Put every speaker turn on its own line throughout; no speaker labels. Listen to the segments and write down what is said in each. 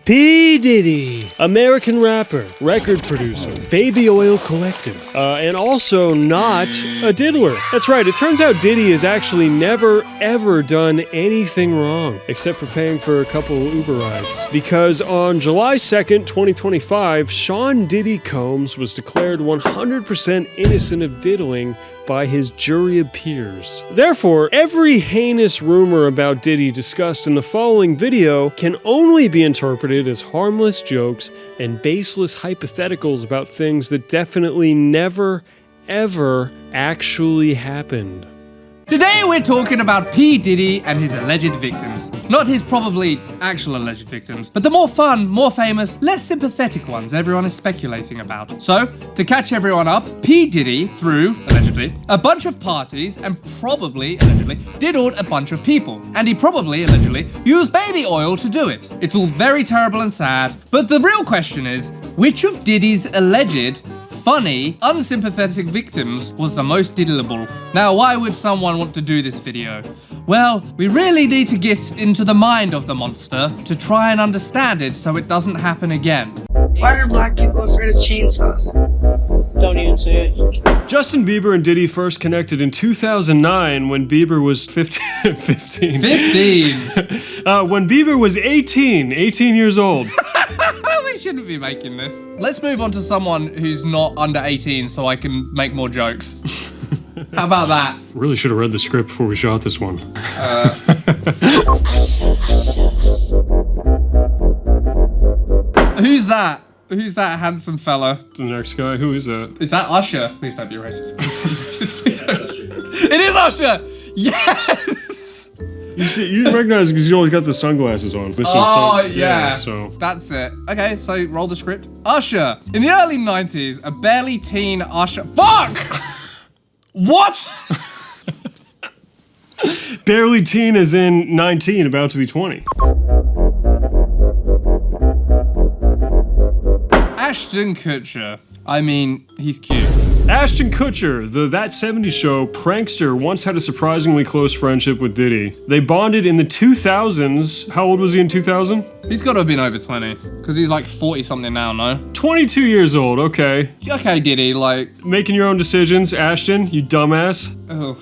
P-Diddy, American rapper, record producer, baby oil collector, and also not a diddler. That's right, it turns out Diddy has actually never ever done anything wrong, except for paying for a couple Uber rides. Because on July 2nd, 2025, Sean Diddy Combs was declared 100% innocent of diddling by his jury of peers. Therefore, every heinous rumor about Diddy discussed in the following video can only be interpreted as harmless jokes and baseless hypotheticals about things that definitely never, ever actually happened.
Today we're talking about P. Diddy and his alleged victims. Not his probably actual alleged victims, but the more fun, more famous, less sympathetic ones everyone is speculating about. So, to catch everyone up, P. Diddy threw, allegedly, a bunch of parties and probably, allegedly, diddled a bunch of people. And he probably, allegedly, used baby oil to do it. It's all very terrible and sad, but the real question is, which of Diddy's alleged funny, unsympathetic victims was the most diddleable? Now, why would someone want to do this video? Well, we really need to get into the mind of the monster to try and understand it so it doesn't happen again.
Why are black people afraid of chainsaws?
Don't even say it.
Justin Bieber and Diddy first connected in 2009 when Bieber was 15.
15?
When Bieber was 18 years old.
We shouldn't be making this. Let's move on to someone who's not under 18 so I can make more jokes. How about that?
Really should have read the script before we shot this one.
Who's that? Who's that handsome fella?
The next guy, who is that?
Is that Usher? Please don't be racist. Please don't be racist. It is Usher! Yes!
You recognize it because you only got the sunglasses on.
Yeah.
So
That's it. Okay, so roll the script. Usher. In the early 90s, a barely teen Usher. Fuck! What?
barely teen as in 19, about to be 20.
Ashton Kutcher. I mean, he's cute.
Ashton Kutcher, the That 70s Show prankster, once had a surprisingly close friendship with Diddy. They bonded in the 2000s. How old was he in 2000?
He's got to have been over 20, because he's like 40-something now, no?
22 years old, okay.
Okay, Diddy, like...
Making your own decisions, Ashton, you dumbass.
Oh.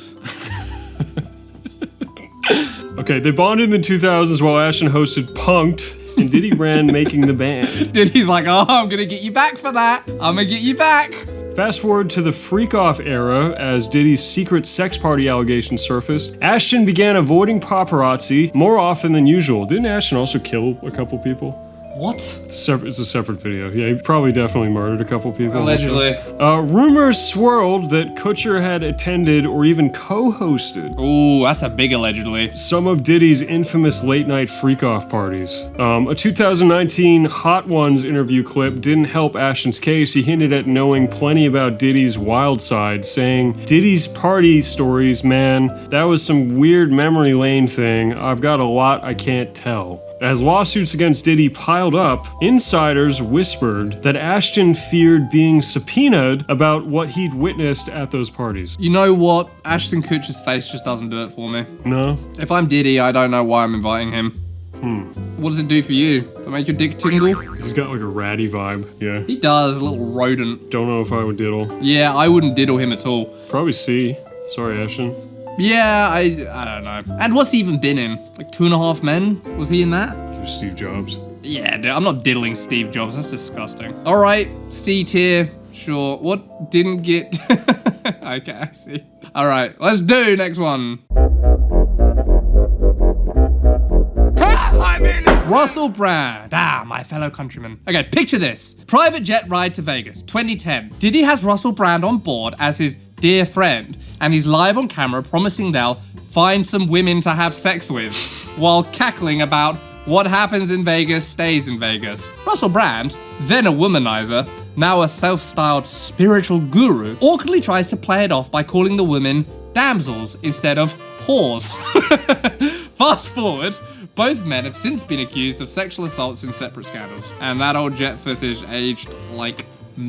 Okay, they bonded in the 2000s while Ashton hosted Punk'd, and Diddy ran Making the Band.
Diddy's like, oh, I'm gonna get you back for that. I'm gonna get you back.
Fast forward to the freak-off era, as Diddy's secret sex party allegations surfaced, Ashton began avoiding paparazzi more often than usual. Didn't Ashton also kill a couple people?
What?
It's a separate video. Yeah, he probably definitely murdered a couple people.
Allegedly.
Rumors swirled that Kutcher had attended or even co-hosted
Ooh, that's a big allegedly.
some of Diddy's infamous late-night freak-off parties. A 2019 Hot Ones interview clip didn't help Ashton's case. He hinted at knowing plenty about Diddy's wild side, saying, "Diddy's party stories, man, that was some weird memory lane thing. I've got a lot I can't tell." As lawsuits against Diddy piled up, insiders whispered that Ashton feared being subpoenaed about what he'd witnessed at those parties.
You know what? Ashton Kutcher's face just doesn't do it for me.
No?
If I'm Diddy, I don't know why I'm inviting him. What does it do for you? Does it make your dick tingle?
He's got like a ratty vibe, yeah.
He does, a little rodent.
Don't know if I would diddle.
Yeah, I wouldn't diddle him at all.
Probably C. Sorry, Ashton.
Yeah, I don't know. And what's he even been in? Like 2.5 Men? Was he in that?
He was Steve Jobs.
Yeah, dude, I'm not diddling Steve Jobs. That's disgusting. All right, C tier. Sure. What didn't get... Okay, I see. All right, let's do next one. Russell Brand. My fellow countryman. Okay, picture this. Private jet ride to Vegas, 2010. Diddy has Russell Brand on board as his dear friend, and he's live on camera promising they'll find some women to have sex with, while cackling about what happens in Vegas stays in Vegas. Russell Brand, then a womanizer, now a self-styled spiritual guru, awkwardly tries to play it off by calling the women damsels instead of whores. Fast forward, both men have since been accused of sexual assaults in separate scandals, and that old jet footage aged like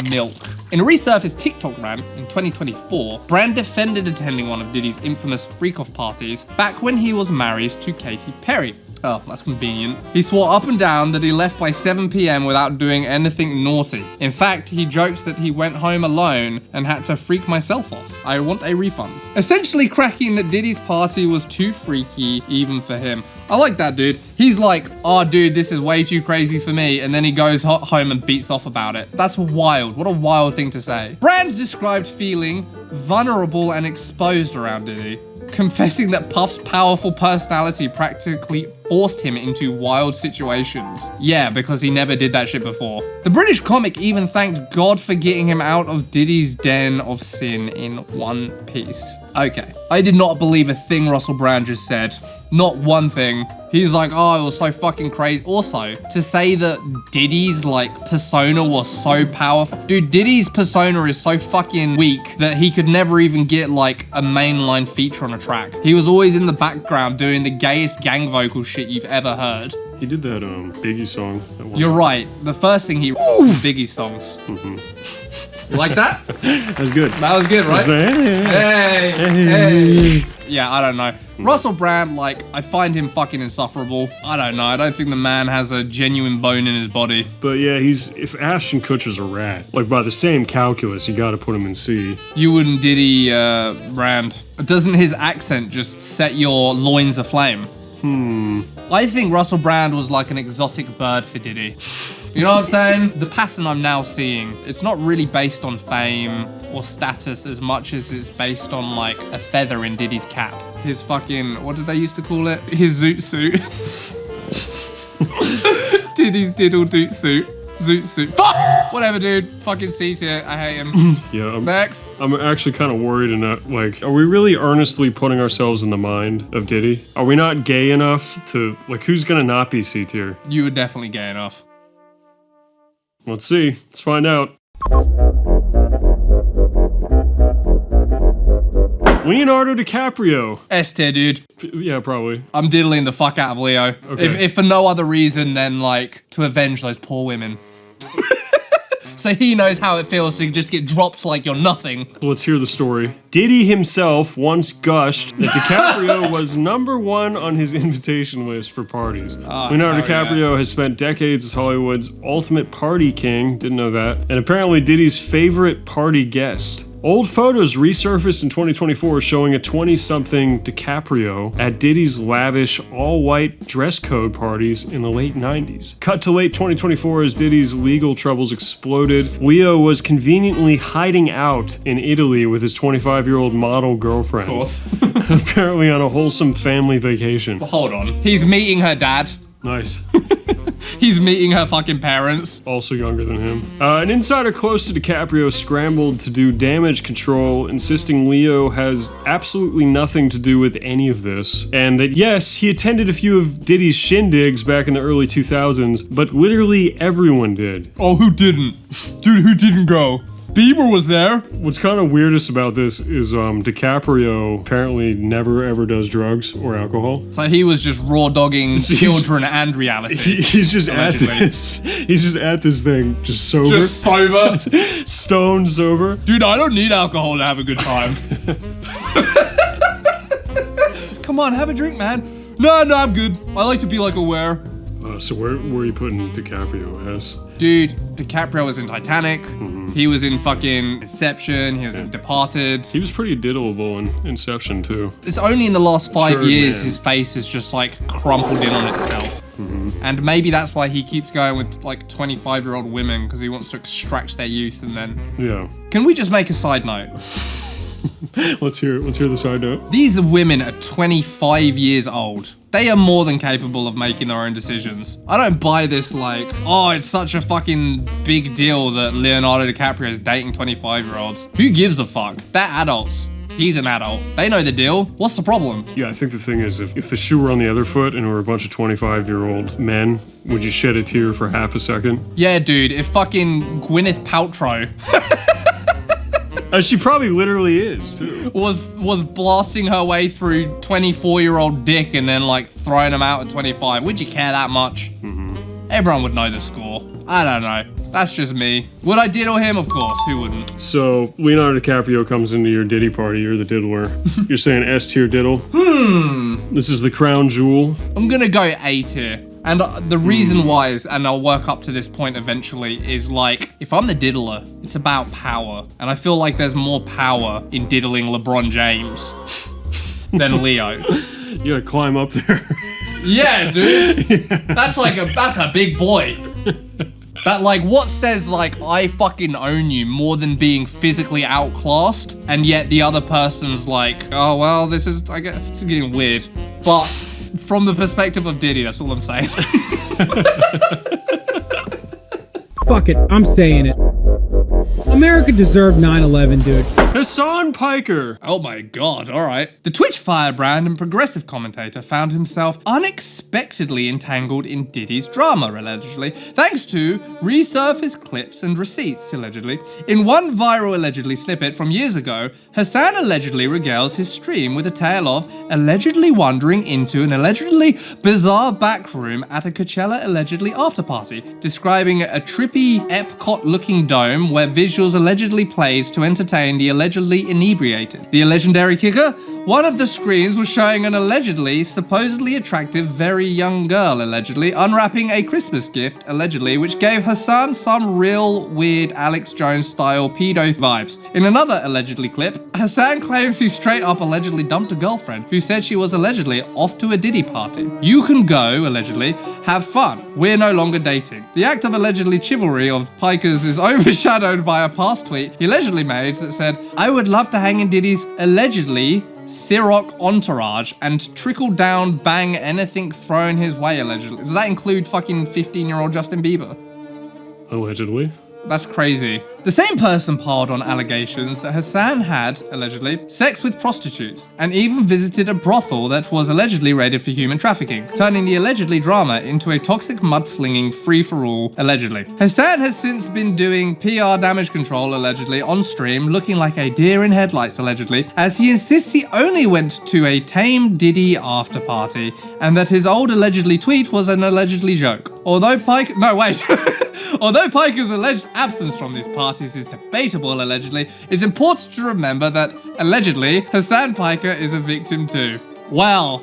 milk. In a resurfaced TikTok rant in 2024, Brand defended attending one of Diddy's infamous freak-off parties back when he was married to Katy Perry. Oh, that's convenient. He swore up and down that he left by 7 p.m. without doing anything naughty. In fact, he jokes that he went home alone and had to freak myself off. I want a refund. Essentially cracking that Diddy's party was too freaky even for him. I like that, dude. He's like, oh, dude, this is way too crazy for me. And then he goes home and beats off about it. That's wild. What a wild thing to say. Brands described feeling vulnerable and exposed around Diddy, confessing that Puff's powerful personality practically forced him into wild situations. Yeah, because he never did that shit before. The British comic even thanked God for getting him out of Diddy's den of sin in one piece. Okay, I did not believe a thing Russell Brand just said. Not one thing. He's like, oh, it was so fucking crazy. Also, to say that Diddy's like persona was so powerful. Dude, Diddy's persona is so fucking weak that he could never even get like a mainline feature on a track. He was always in the background doing the gayest gang vocal shit you've ever heard.
He did that Biggie song.
You're right. The first thing he was Biggie songs. You like that?
That was good.
That was good, right? Hey. Yeah, I don't know. Russell Brand, like, I find him fucking insufferable. I don't know. I don't think the man has a genuine bone in his body.
But yeah, if Ashton Kutcher's a rat, like by the same calculus, you gotta put him in C.
You wouldn't Diddy Brand. Doesn't his accent just set your loins aflame? I think Russell Brand was like an exotic bird for Diddy. You know what I'm saying? The pattern I'm now seeing, it's not really based on fame or status as much as it's based on like a feather in Diddy's cap. His fucking, what did they used to call it? His zoot suit. Diddy's diddle doot suit. Zoot suit. Fuck! Whatever, dude. Fucking C's here. I hate him.
Yeah.
Next.
I'm actually kind of worried and like, are we really earnestly putting ourselves in the mind of Diddy? Are we not gay enough to, like, who's gonna not be C tier?
You were definitely gay enough.
Let's see. Let's find out. Leonardo DiCaprio.
S tier, dude.
Yeah, probably.
I'm diddling the fuck out of Leo.
Okay.
If for no other reason than like to avenge those poor women. So he knows how it feels to just get dropped like you're nothing.
Let's hear the story. Diddy himself once gushed that DiCaprio was #1 on his invitation list for parties. Leonardo DiCaprio has spent decades as Hollywood's ultimate party king, didn't know that, and apparently Diddy's favorite party guest. Old photos resurfaced in 2024 showing a 20-something DiCaprio at Diddy's lavish all-white dress code parties in the late 90s. Cut to late 2024 as Diddy's legal troubles exploded. Leo was conveniently hiding out in Italy with his 25-year-old model girlfriend.
Of course.
Apparently on a wholesome family vacation.
But hold on. He's meeting her dad.
Nice.
He's meeting her fucking parents.
Also younger than him. An insider close to DiCaprio scrambled to do damage control, insisting Leo has absolutely nothing to do with any of this. And that yes, he attended a few of Diddy's shindigs back in the early 2000s, but literally everyone did.
Oh, who didn't? Dude, who didn't go? Bieber was there.
What's kind of weirdest about this is DiCaprio apparently never ever does drugs or alcohol.
So he was just raw dogging children and reality.
He's just allegedly. At this. He's just at this thing, just sober.
Just sober.
Stone sober.
Dude, I don't need alcohol to have a good time. Come on, have a drink, man. No, I'm good. I like to be like aware.
So where are you putting DiCaprio as?
Dude, DiCaprio was in Titanic. He was in fucking Inception. He was in Departed.
He was pretty diddleable in Inception too.
It's only in the last 5 years
man.
his face is just like crumpled in on itself. And maybe that's why he keeps going with like 25-year-old women, because he wants to extract their youth and then...
Yeah.
Can we just make a side note?
Let's hear the side note.
These women are 25 years old. They are more than capable of making their own decisions. I don't buy this like, oh, it's such a fucking big deal that Leonardo DiCaprio is dating 25-year-olds. Who gives a fuck? They're adults. He's an adult. They know the deal. What's the problem?
Yeah, I think the thing is, if the shoe were on the other foot and it were a bunch of 25-year-old men, would you shed a tear for half a second?
Yeah, dude, if fucking Gwyneth Paltrow...
She probably literally is, too.
was blasting her way through 24-year-old dick and then like throwing him out at 25. Would you care that much? Everyone would know the score. I don't know. That's just me. Would I diddle him? Of course. Who wouldn't?
So, Leonardo DiCaprio comes into your Diddy party. You're the diddler. You're saying S tier diddle? This is the crown jewel.
I'm gonna go A tier. And the reason why is, and I'll work up to this point eventually, is like, if I'm the diddler, it's about power. And I feel like there's more power in diddling LeBron James than Leo.
You gotta climb up there.
Yeah, dude. That's a big boy. That, like, what says, like, I fucking own you more than being physically outclassed, and yet the other person's like, oh, well, this is getting weird. But from the perspective of Diddy, that's all I'm saying.
Fuck it, I'm saying it. America deserved 9/11, dude.
Hassan Piker.
Oh my god, alright. The Twitch firebrand and progressive commentator found himself unexpectedly entangled in Diddy's drama, allegedly, thanks to resurfaced clips and receipts, allegedly. In one viral allegedly snippet from years ago, Hassan allegedly regales his stream with a tale of allegedly wandering into an allegedly bizarre back room at a Coachella allegedly after party, describing a trippy Epcot-looking dome where visuals allegedly played to entertain the allegedly inebriated. The legendary kicker? One of the screens was showing an allegedly, supposedly attractive, very young girl, allegedly, unwrapping a Christmas gift, allegedly, which gave Hassan some real weird Alex Jones-style pedo vibes. In another allegedly clip, Hassan claims he straight up allegedly dumped a girlfriend who said she was allegedly off to a Diddy party. You can go, allegedly, have fun. We're no longer dating. The act of allegedly chivalry of Pikers is overshadowed by a past tweet he allegedly made that said, I would love to hang in Diddy's allegedly Ciroc entourage and trickle down bang anything thrown his way, allegedly. Does that include fucking 15-year-old Justin Bieber?
Allegedly.
That's crazy. The same person piled on allegations that Hassan had, allegedly, sex with prostitutes, and even visited a brothel that was allegedly raided for human trafficking, turning the allegedly drama into a toxic mudslinging free-for-all, allegedly. Hassan has since been doing PR damage control, allegedly, on stream, looking like a deer in headlights, allegedly, as he insists he only went to a tame Diddy after party, and that his old allegedly tweet was an allegedly joke. Although Piker's alleged absence from these parties is debatable, allegedly, it's important to remember that, allegedly, Hassan Piker is a victim too. Wow,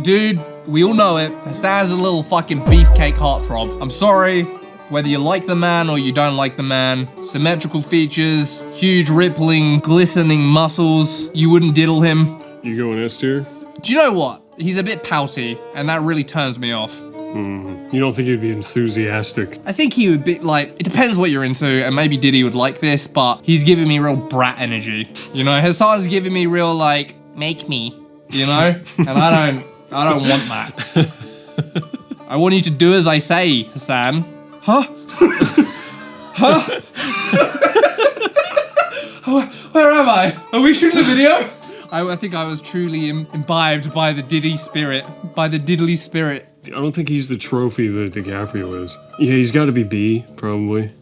dude, we all know it. Hassan's a little fucking beefcake heartthrob. I'm sorry, whether you like the man or you don't like the man. Symmetrical features, huge rippling, glistening muscles. You wouldn't diddle him.
You going S tier?
Do you know what? He's a bit pouty, and that really turns me off.
You don't think he'd be enthusiastic?
I think he would be like, it depends what you're into, and maybe Diddy would like this, but he's giving me real brat energy. You know, Hassan's giving me real like, make me, you know? And I don't want that. I want you to do as I say, Hassan. Huh? Where am I? Are we shooting a video? I think I was truly imbibed by the Diddy spirit, by the diddly spirit.
I don't think he's the trophy that DiCaprio is. Yeah, he's got to be B, probably.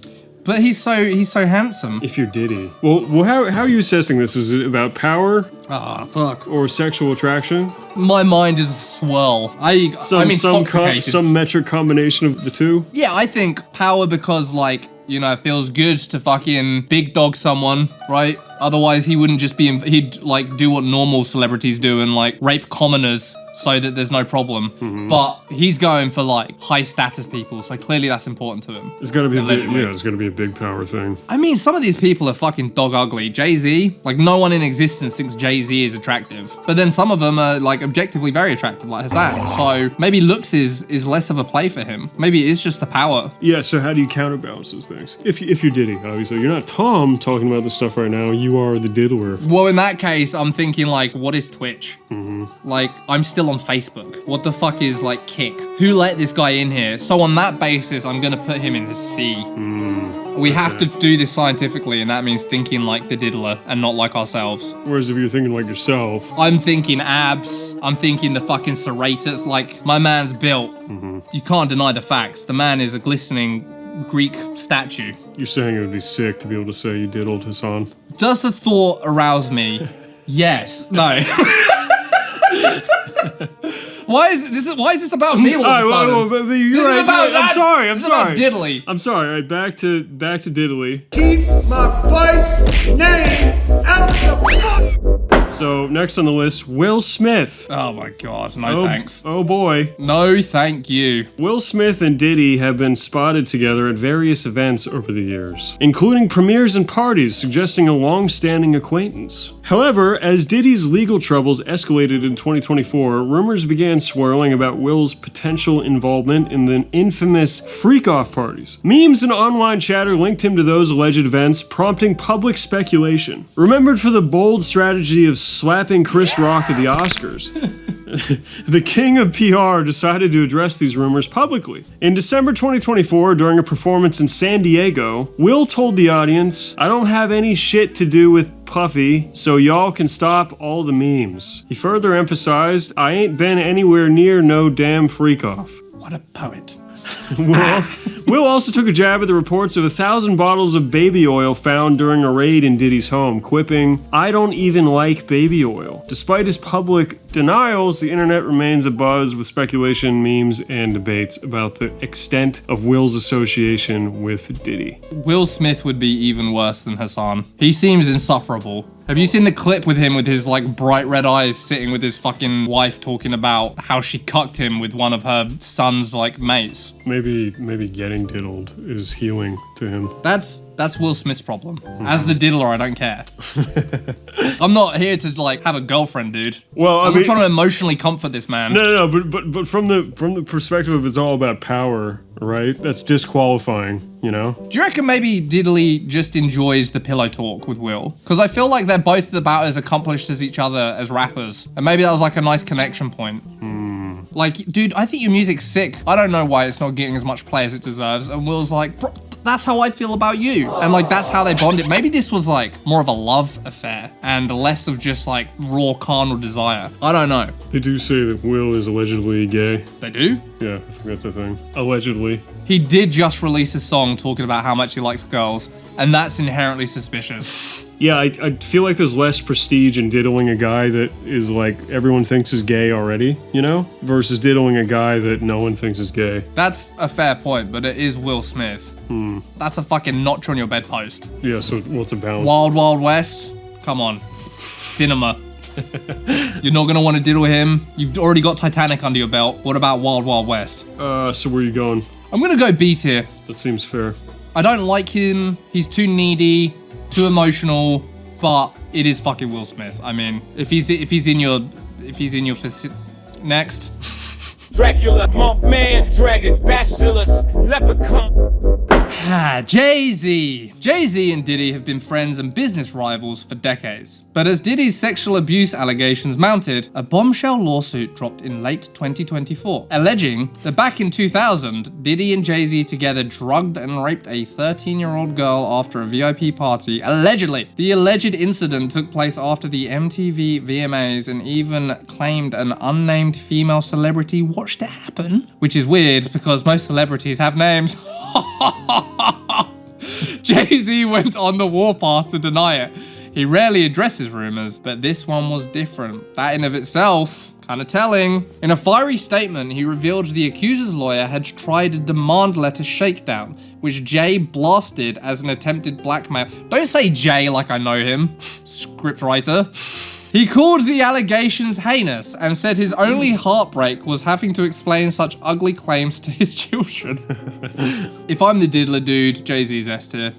But he's so handsome.
If you're Diddy. Well, how are you assessing this? Is it about power?
Ah, fuck.
Or sexual attraction?
My mind is a swirl.
Some metric combination of the two?
Yeah, I think power because, like, you know, it feels good to fucking big dog someone, right? Otherwise, he wouldn't just be, he'd, like, do what normal celebrities do and, like, rape commoners so that there's no problem. Mm-hmm. But he's going for, like, high status people, so clearly that's important to him.
It's gonna be it's gonna be a big power thing.
I mean, some of these people are fucking dog ugly. JayZ, like, no one in existence thinks JayZ is attractive. But then some of them are, like, objectively very attractive, like Hassan. So maybe looks is less of a play for him. Maybe it is just the power.
Yeah, so how do you counterbalance those things? If you're Diddy, obviously. You're not Tom talking about this stuff right now. You are the diddler.
Well, in that case, I'm thinking, like, what is Twitch? Mm-hmm. Like, I'm still on Facebook. What the fuck is, like, Kick? Who let this guy in here? So on that basis, I'm gonna put him into C. We have to do this scientifically, and that means thinking like the diddler and not like ourselves.
Whereas if you're thinking like yourself...
I'm thinking abs. I'm thinking the fucking serratus. Like, my man's built. Mm-hmm. You can't deny the facts. The man is a glistening Greek statue.
You're saying it would be sick to be able to say you diddled Hassan?
Does the thought arouse me? Yes. No. Why is this about me all of a sudden?
You're right. I'm sorry.
About diddly.
I'm sorry. All right, back to diddly.
Keep my wife's name out the fuck.
So next on the list, Will Smith.
Oh my god, no thanks.
Oh boy.
No thank you.
Will Smith and Diddy have been spotted together at various events over the years, including premieres and parties, suggesting a long-standing acquaintance. However, as Diddy's legal troubles escalated in 2024, rumors began swirling about Will's potential involvement in the infamous freak-off parties. Memes and online chatter linked him to those alleged events, prompting public speculation. Remembered for the bold strategy of slapping Chris Rock at the Oscars, the king of PR decided to address these rumors publicly. In December 2024, during a performance in San Diego, Will told the audience, "I don't have any shit to do with Puffy, so y'all can stop all the memes." He further emphasized, "I ain't been anywhere near no damn freak-off."
What a poet.
Will also took a jab at the reports of 1,000 bottles of baby oil found during a raid in Diddy's home, quipping, "I don't even like baby oil." Despite his public denials, the internet remains abuzz with speculation, memes, and debates about the extent of Will's association with Diddy.
Will Smith would be even worse than Hassan. He seems insufferable. Have you seen the clip with him with his like bright red eyes sitting with his fucking wife talking about how she cucked him with one of her son's like mates?
Maybe getting diddled is healing to him.
That's Will Smith's problem. As the diddler, I don't care. I'm not here to like have a girlfriend, dude.
Well,
I'm trying to emotionally comfort this man.
No, but from the perspective of it's all about power, right? That's disqualifying, you know?
Do you reckon maybe Diddley just enjoys the pillow talk with Will? Because I feel like they're both about as accomplished as each other as rappers. And maybe that was like a nice connection point. Like, dude, I think your music's sick. I don't know why it's not getting as much play as it deserves. And Will's like, bro, that's how I feel about you. And like, that's how they bonded. Maybe this was like more of a love affair and less of just like raw carnal desire. I don't know.
They do say that Will is allegedly gay.
They do?
Yeah, I think that's the thing. Allegedly.
He did just release a song talking about how much he likes girls, and that's inherently suspicious.
Yeah, I feel like there's less prestige in diddling a guy that is like everyone thinks is gay already, you know? Versus diddling a guy that no one thinks is gay.
That's a fair point, but it is Will Smith. That's a fucking notch on your bedpost.
Yeah, so what's a balance?
Wild Wild West? Come on. Cinema. You're not gonna want to diddle him. You've already got Titanic under your belt. What about Wild Wild West?
So where are you going?
I'm gonna go B tier.
That seems fair.
I don't like him. He's too needy, too emotional, but it is fucking Will Smith. I mean, if he's in your next.
Dracula, Mothman, Dragon, Bacillus, Leprechaun.
JayZ. JayZ and Diddy have been friends and business rivals for decades. But as Diddy's sexual abuse allegations mounted, a bombshell lawsuit dropped in late 2024, alleging that back in 2000, Diddy and JayZ together drugged and raped a 13-year-old girl after a VIP party, allegedly. The alleged incident took place after the MTV VMAs and even claimed an unnamed female celebrity watched it happen, which is weird because most celebrities have names. JayZ went on the warpath to deny it. He rarely addresses rumors, but this one was different. That in of itself, kinda telling. In a fiery statement, he revealed the accuser's lawyer had tried a demand letter shakedown, which Jay blasted as an attempted blackmail. Don't say Jay like I know him, scriptwriter. He called the allegations heinous and said his only heartbreak was having to explain such ugly claims to his children. If I'm the diddler dude, JayZ's S tier.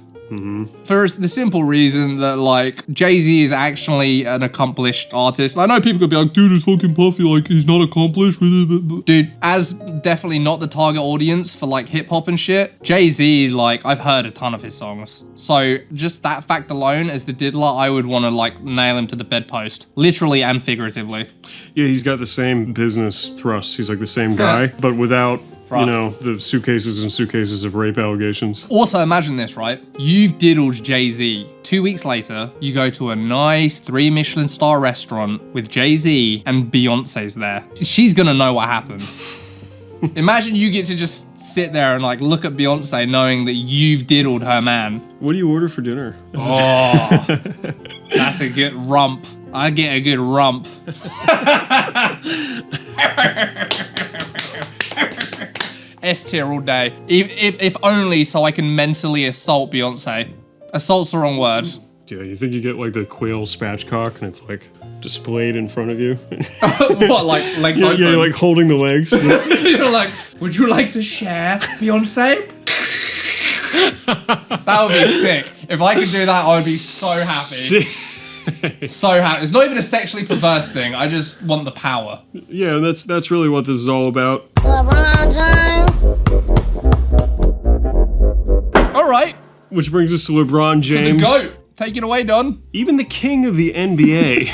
For the simple reason that, like, JayZ is actually an accomplished artist. I know people could be like, dude, it's fucking Puffy, like, he's not accomplished. Dude, as definitely not the target audience for, like, hip-hop and shit, JayZ, like, I've heard a ton of his songs. So, just that fact alone, as the diddler, I would want to, like, nail him to the bedpost. Literally and figuratively.
Yeah, he's got the same business thrust. He's like the same guy, but without... You know, the suitcases and suitcases of rape allegations.
Also, imagine this, right? You've diddled JayZ. 2 weeks later, you go to a nice 3 Michelin star restaurant with JayZ and Beyonce's there. She's gonna know what happened. Imagine you get to just sit there and like look at Beyonce knowing that you've diddled her man.
What do you order for dinner?
Oh, that's a good rump. I get a good rump. S tier all day. If only so I can mentally assault Beyonce. Assault's the wrong word.
Yeah, you think you get like the quail spatchcock and it's like displayed in front of you?
What, like legs
Yeah,
open?
you're like holding the legs.
You're like, would you like to share, Beyonce? That would be sick. If I could do that, I would be so happy. So happy. It's not even a sexually perverse thing. I just want the power.
Yeah, that's really what this is all about.
LeBron James.
All right.
Which brings us to LeBron
To the
James.
GOAT. Take it away, Don.
Even the king of the NBA.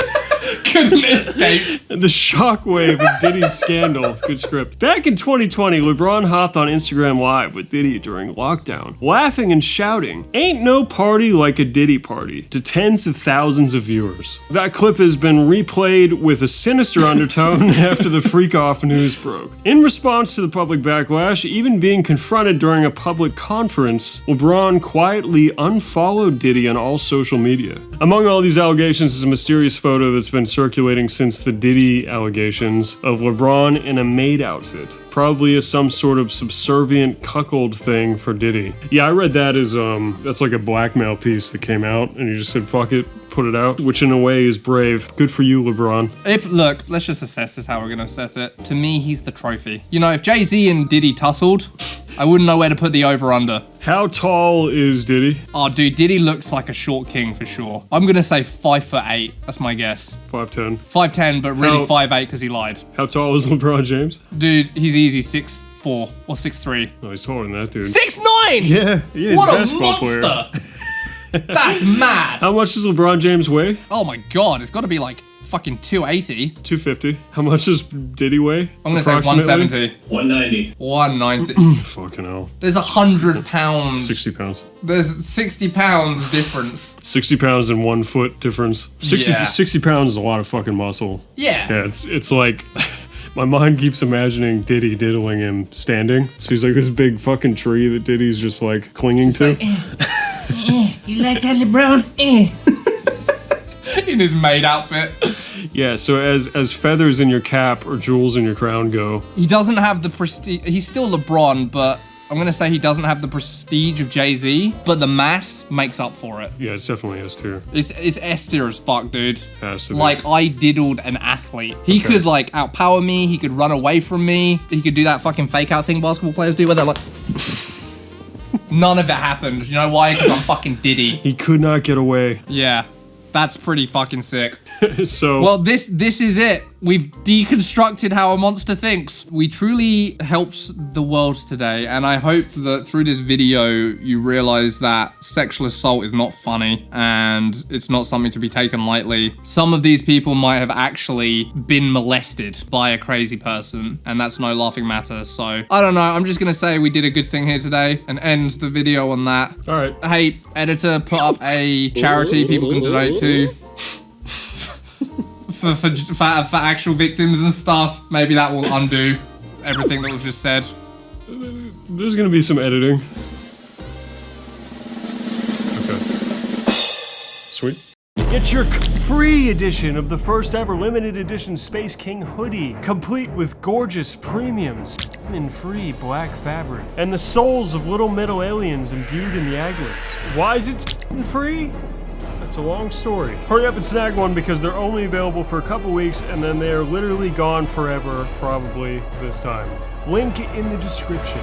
Couldn't escape.
The shockwave of Diddy's scandal. Good script. Back in 2020, LeBron hopped on Instagram Live with Diddy during lockdown, laughing and shouting, "Ain't no party like a Diddy party," to tens of thousands of viewers. That clip has been replayed with a sinister undertone after the freak-off news broke. In response to the public backlash, even being confronted during a public conference, LeBron quietly unfollowed Diddy on all social media. Among all these allegations is a mysterious photo that's been circulating since the Diddy allegations of LeBron in a maid outfit, probably as some sort of subservient cuckold thing for Diddy. Yeah, I read that as that's like a blackmail piece that came out, and he just said fuck it, put it out, which in a way is brave. Good for you, LeBron.
Look, let's just assess this how we're gonna assess it. To me, he's the trophy. You know, if JayZ and Diddy tussled, I wouldn't know where to put the over-under.
How tall is Diddy?
Oh, dude, Diddy looks like a short king for sure. I'm gonna say 5'8". That's my guess.
5'10".
5'10", but really
How-
5'8" because he lied.
How tall is LeBron James?
Dude, he's easy 6'4" or 6'3".
Oh, he's taller than that, dude.
6'9"!
Yeah, he's
What
a
a
basketball player.
monster! That's mad.
How much does LeBron James weigh?
Oh my god, it's gotta be like fucking 280.
250. How much does Diddy weigh?
I'm gonna say
Approximately?
170.
190.
190.
Fucking hell.
There's 100 pounds.
60 pounds.
There's 60 pounds difference.
60 pounds and 1 foot difference. 60,
Yeah.
60 pounds is a lot of fucking muscle.
Yeah.
Yeah, it's like, my mind keeps imagining Diddy diddling him standing. So he's like this big fucking tree that Diddy's just like clinging to.
You like that, LeBron? In his maid outfit.
Yeah, so as feathers in your cap or jewels in your crown go,
He doesn't have the prestige. He's still LeBron, but I'm gonna say he doesn't have the prestige of JayZ, but the mass makes up for it.
yeah, it's definitely S tier.
It's S tier as fuck, dude.
Has to be.
Like, I diddled an athlete. He could, like, outpower me. He could run away from me. He could do that fucking fake out thing basketball players do where they're like... None of it happened. You know why? Because I'm fucking Diddy.
He could not get away.
Yeah. That's pretty fucking sick.
So
Well, this is it. We've deconstructed how a monster thinks. We truly helped the world today, and I hope that through this video you realize that sexual assault is not funny and it's not something to be taken lightly. Some of these people might have actually been molested by a crazy person, and that's no laughing matter. So I don't know. I'm just gonna say we did a good thing here today and end the video on that.
all right.
Hey, editor, put up a charity people can donate to. For actual victims and stuff. Maybe that will undo everything that was just said.
There's gonna be some editing. Okay. Sweet. Get your free edition of the first ever limited edition Space King hoodie, complete with gorgeous premiums and free black fabric, and the souls of little metal aliens imbued in the aglets. Why is it free? That's a long story. Hurry up and snag one because they're only available for a couple weeks and then they're literally gone forever, probably this time. Link in the description.